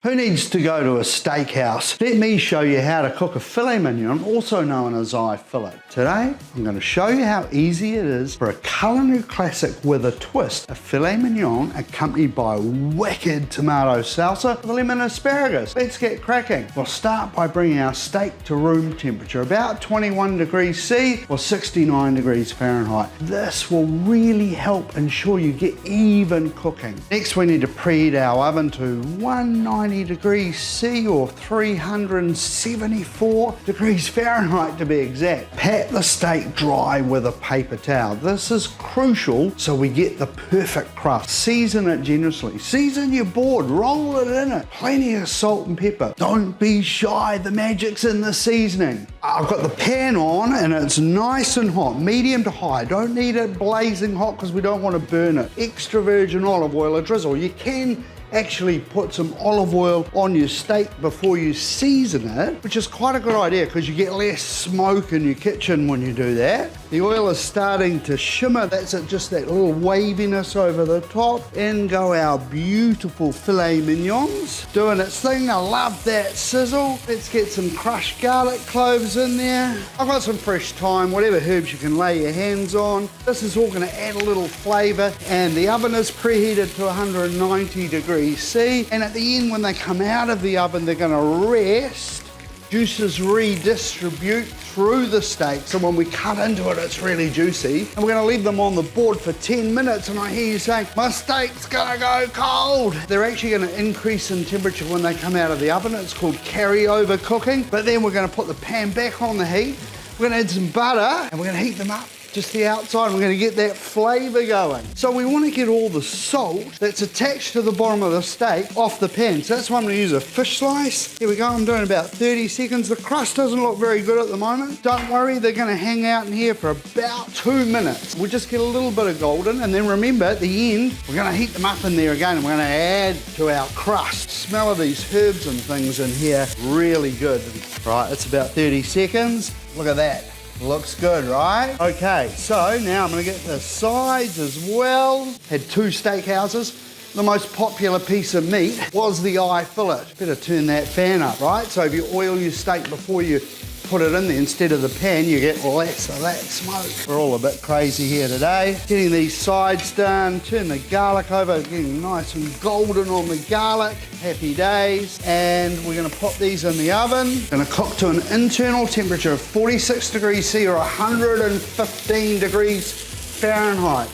Who needs to go to a steakhouse? Let me show you how to cook a filet mignon, also known as eye fillet. Today, I'm going to show you how easy it is for a culinary classic with a twist, a filet mignon accompanied by wicked tomato salsa with lemon asparagus. Let's get cracking. We'll start by bringing our steak to room temperature, about 21 degrees C or 69 degrees Fahrenheit. This will really help ensure you get even cooking. Next, we need to preheat our oven to 190 degrees C or 374 degrees Fahrenheit to be exact. Pat the steak dry with a paper towel. This is crucial so we get the perfect crust. Season it generously. Season your board, roll it in it. Plenty of salt and pepper. Don't be shy, the magic's in the seasoning. I've got the pan on and it's nice and hot, medium to high. Don't need it blazing hot because we don't want to burn it. Extra virgin olive oil, a drizzle. You can actually put some olive oil on your steak before you season it, which is quite a good idea because you get less smoke in your kitchen when you do that. The oil is starting to shimmer. That's it, just that little waviness over the top. In go our beautiful filet mignons, doing its thing. I love that sizzle. Let's get some crushed garlic cloves in there. I've got some fresh thyme, whatever herbs you can lay your hands on. This is all going to add a little flavour, and the oven is preheated to 190 degrees C, and at the end when they come out of the oven they're going to rest. Juices redistribute through the steak, so when we cut into it it's really juicy, and we're going to leave them on the board for 10 minutes. And I hear you saying, my steak's gonna go cold. They're actually going to increase in temperature when they come out of the oven. It's called carryover cooking. But then we're going to put the pan back on the heat, we're going to add some butter, and we're going to heat them up just the outside. We're going to get that flavour going. So we want to get all the salt that's attached to the bottom of the steak off the pan. So that's why I'm going to use a fish slice. Here we go, I'm doing about 30 seconds. The crust doesn't look very good at the moment. Don't worry, they're going to hang out in here for about 2 minutes. We'll just get a little bit of golden, and then remember at the end, we're going to heat them up in there again, and we're going to add to our crust. Smell of these herbs and things in here, really good. Right, it's about 30 seconds. Look at that. Looks good, right? Okay, so now I'm gonna get the sides as well. Had 2 steakhouses. The most popular piece of meat was the eye fillet. Better turn that fan up, right? So if you oil your steak before you put it in there instead of the pan, you get less of that smoke. We're all a bit crazy here today. Getting these sides done, turn the garlic over, getting nice and golden on the garlic. Happy days. And we're gonna pop these in the oven. Gonna cook to an internal temperature of 46 degrees C or 115 degrees Fahrenheit.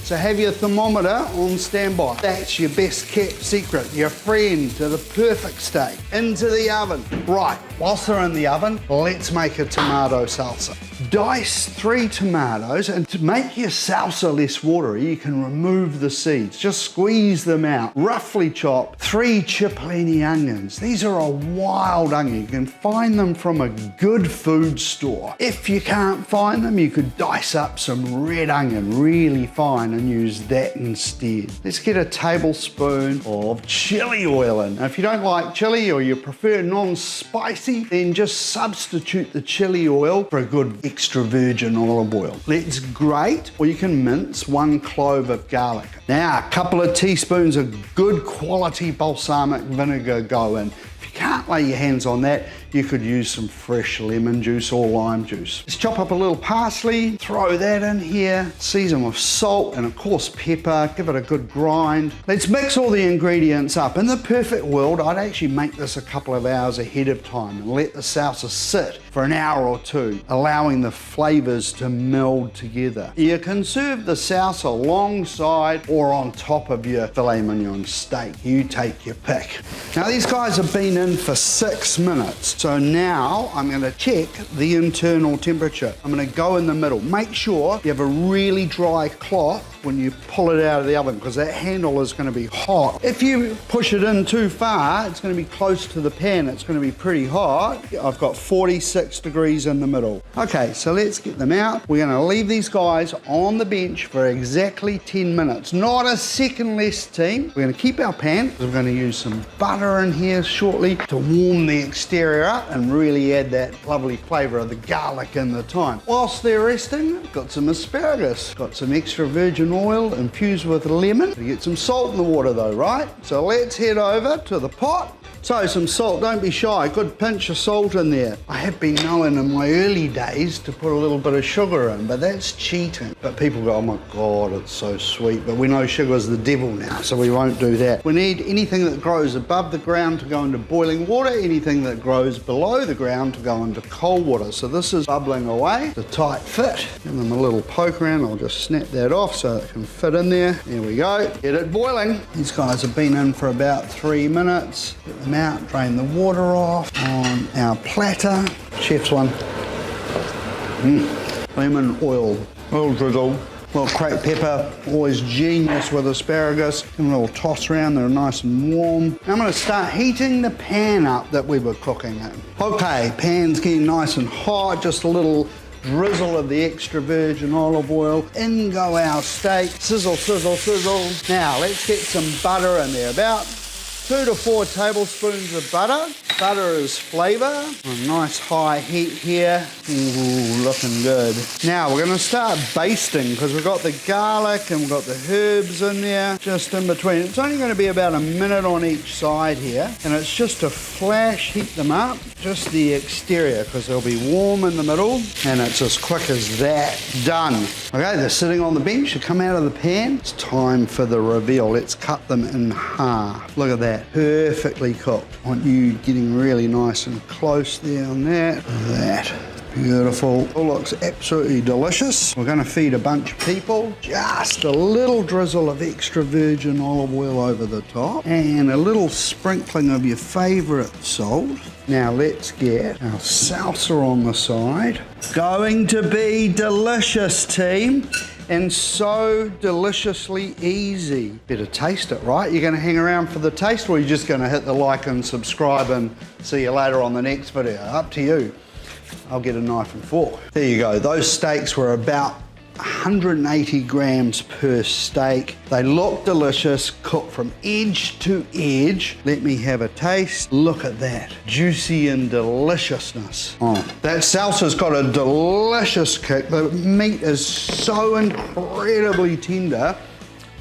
So have your thermometer on standby. That's your best kept secret, your friend to the perfect steak. Into the oven. Right, whilst they're in the oven, let's make a tomato salsa. Dice 3 tomatoes, and to make your salsa less watery, you can remove the seeds. Just squeeze them out. Roughly chop 3 cipollini onions. These are a wild onion. You can find them from a good food store. If you can't find them, you could dice up some red onion really fine and use that instead. Let's get a tablespoon of chili oil in. Now, if you don't like chili or you prefer non-spicy, then just substitute the chili oil for a good extra virgin olive oil. Let's grate, or you can mince 1 clove of garlic. Now, a couple of teaspoons of good quality balsamic vinegar go in. If you can't lay your hands on that, you could use some fresh lemon juice or lime juice. Let's chop up a little parsley, throw that in here, season with salt and of course pepper, give it a good grind. Let's mix all the ingredients up. In the perfect world, I'd actually make this a couple of hours ahead of time and let the salsa sit for an hour or 2, allowing the flavors to meld together. You can serve the salsa alongside or on top of your filet mignon steak. You take your pick. Now these guys have been in for 6 minutes. So now I'm going to check the internal temperature. I'm going to go in the middle. Make sure you have a really dry cloth when you pull it out of the oven, because that handle is going to be hot. If you push it in too far, it's going to be close to the pan. It's going to be pretty hot. I've got 46 degrees in the middle. Okay, so let's get them out. We're going to leave these guys on the bench for exactly 10 minutes. Not a second less, team. We're going to keep our pan. We're going to use some butter in here shortly to warm the exterior up and really add that lovely flavour of the garlic and the thyme. Whilst they're resting, got some asparagus. Got some extra virgin oil infused with lemon. You get some salt in the water though, right? So let's head over to the pot So some salt, don't be shy, good pinch of salt in there. I have been known in my early days to put a little bit of sugar in, but that's cheating. But people go, oh my God, it's so sweet. But we know sugar's the devil now, so we won't do that. We need anything that grows above the ground to go into boiling water, anything that grows below the ground to go into cold water. So this is bubbling away, the tight fit. Give them a little poke around, I'll just snap that off so it can fit in there. There we go, get it boiling. These guys have been in for about 3 minutes. Get them out, drain the water off on our platter. Chef's one. Lemon oil drizzle. A little cracked pepper, always genius with asparagus. Give them a little toss around, they're nice and warm. Now I'm going to start heating the pan up that we were cooking in. Okay, pan's getting nice and hot, just a little drizzle of the extra virgin olive oil. In go our steak. Sizzle, sizzle, sizzle. Now let's get some butter in there. About 2 to 4 tablespoons of butter. Butter is flavour. A nice high heat here. Ooh, looking good. Now we're going to start basting because we've got the garlic and we've got the herbs in there, just in between. It's only going to be about a minute on each side here, and it's just to flash heat them up, just the exterior, because they'll be warm in the middle, and it's as quick as that. Done. Okay, they're sitting on the bench. They come out of the pan. It's time for the reveal. Let's cut them in half. Look at that. Perfectly cooked. I want you getting really nice and close there on that. That. Beautiful. It looks absolutely delicious. We're going to feed a bunch of people. Just a little drizzle of extra virgin olive oil over the top and a little sprinkling of your favourite salt. Now let's get our salsa on the side. Going to be delicious, team. And so deliciously easy. Better taste it, right? You're gonna hang around for the taste, or you're just gonna hit the like and subscribe and see you later on the next video? Up to you. I'll get a knife and fork. There you go. Those steaks were about 180 grams per steak. They look delicious, cooked from edge to edge. Let me have a taste. Look at that, juicy and deliciousness. Oh, that salsa's got a delicious kick. The meat is so incredibly tender.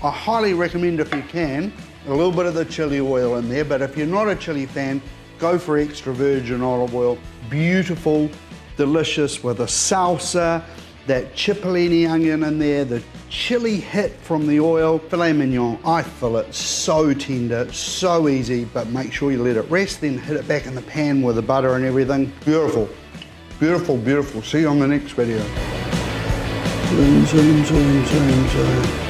I highly recommend, if you can, a little bit of the chili oil in there, but if you're not a chili fan, go for extra virgin olive oil. Beautiful, delicious with a salsa, that cipollini onion in there, the chili hit from the oil. Filet mignon, I feel it so tender, so easy, but make sure you let it rest, then hit it back in the pan with the butter and everything. Beautiful, beautiful, beautiful. See you on the next video. Zoom, zoom, zoom, zoom, zoom.